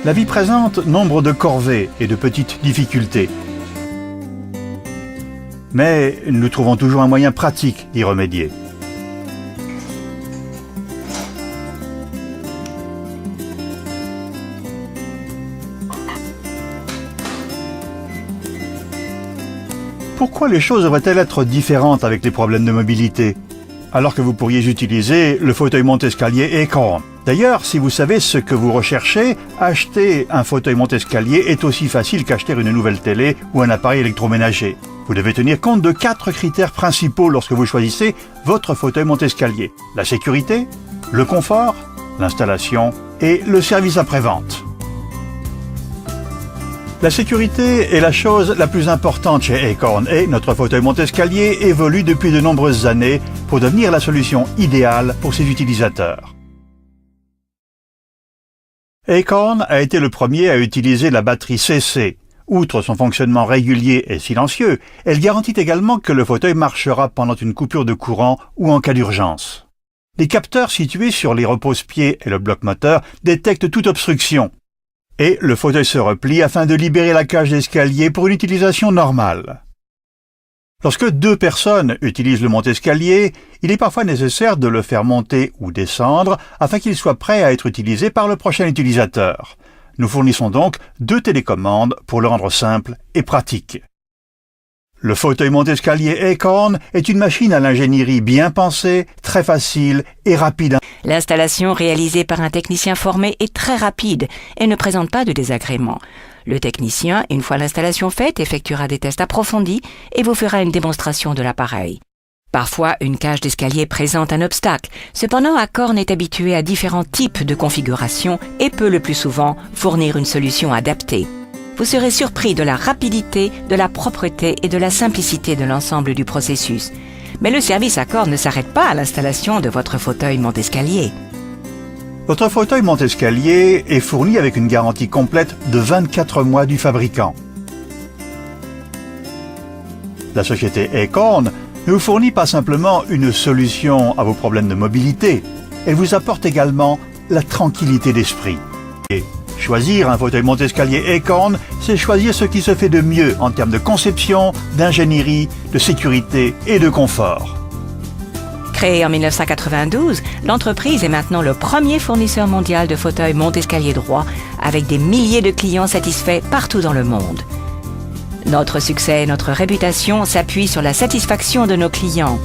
La vie présente nombre de corvées et de petites difficultés. Mais nous trouvons toujours un moyen pratique d'y remédier. Pourquoi les choses devraient-elles être différentes avec les problèmes de mobilité, alors que vous pourriez utiliser le fauteuil monte-escalier Acorn? D'ailleurs, si vous savez ce que vous recherchez, acheter un fauteuil monte-escalier est aussi facile qu'acheter une nouvelle télé ou un appareil électroménager. Vous devez tenir compte de 4 critères principaux lorsque vous choisissez votre fauteuil monte-escalier: la sécurité, le confort, l'installation et le service après-vente. La sécurité est la chose la plus importante chez Acorn et notre fauteuil monte-escalier évolue depuis de nombreuses années pour devenir la solution idéale pour ses utilisateurs. Acorn a été le premier à utiliser la batterie CC. Outre son fonctionnement régulier et silencieux, elle garantit également que le fauteuil marchera pendant une coupure de courant ou en cas d'urgence. Les capteurs situés sur les repose-pieds et le bloc moteur détectent toute obstruction. Et le fauteuil se replie afin de libérer la cage d'escalier pour une utilisation normale. Lorsque 2 personnes utilisent le monte-escalier, il est parfois nécessaire de le faire monter ou descendre afin qu'il soit prêt à être utilisé par le prochain utilisateur. Nous fournissons donc 2 télécommandes pour le rendre simple et pratique. Le fauteuil monte-escalier Acorn est une machine à l'ingénierie bien pensée, très facile et rapide. L'installation réalisée par un technicien formé est très rapide et ne présente pas de désagréments. Le technicien, une fois l'installation faite, effectuera des tests approfondis et vous fera une démonstration de l'appareil. Parfois, une cage d'escalier présente un obstacle. Cependant, Acorn est habitué à différents types de configurations et peut le plus souvent fournir une solution adaptée. Vous serez surpris de la rapidité, de la propreté et de la simplicité de l'ensemble du processus. Mais le service Acorn ne s'arrête pas à l'installation de votre fauteuil monte-escalier. Votre fauteuil monte-escalier est fourni avec une garantie complète de 24 mois du fabricant. La société Acorn ne vous fournit pas simplement une solution à vos problèmes de mobilité, elle vous apporte également la tranquillité d'esprit. Et choisir un fauteuil monte-escalier Acorn, c'est choisir ce qui se fait de mieux en termes de conception, d'ingénierie, de sécurité et de confort. Créée en 1992, l'entreprise est maintenant le premier fournisseur mondial de fauteuils monte-escalier droit avec des milliers de clients satisfaits partout dans le monde. Notre succès et notre réputation s'appuient sur la satisfaction de nos clients.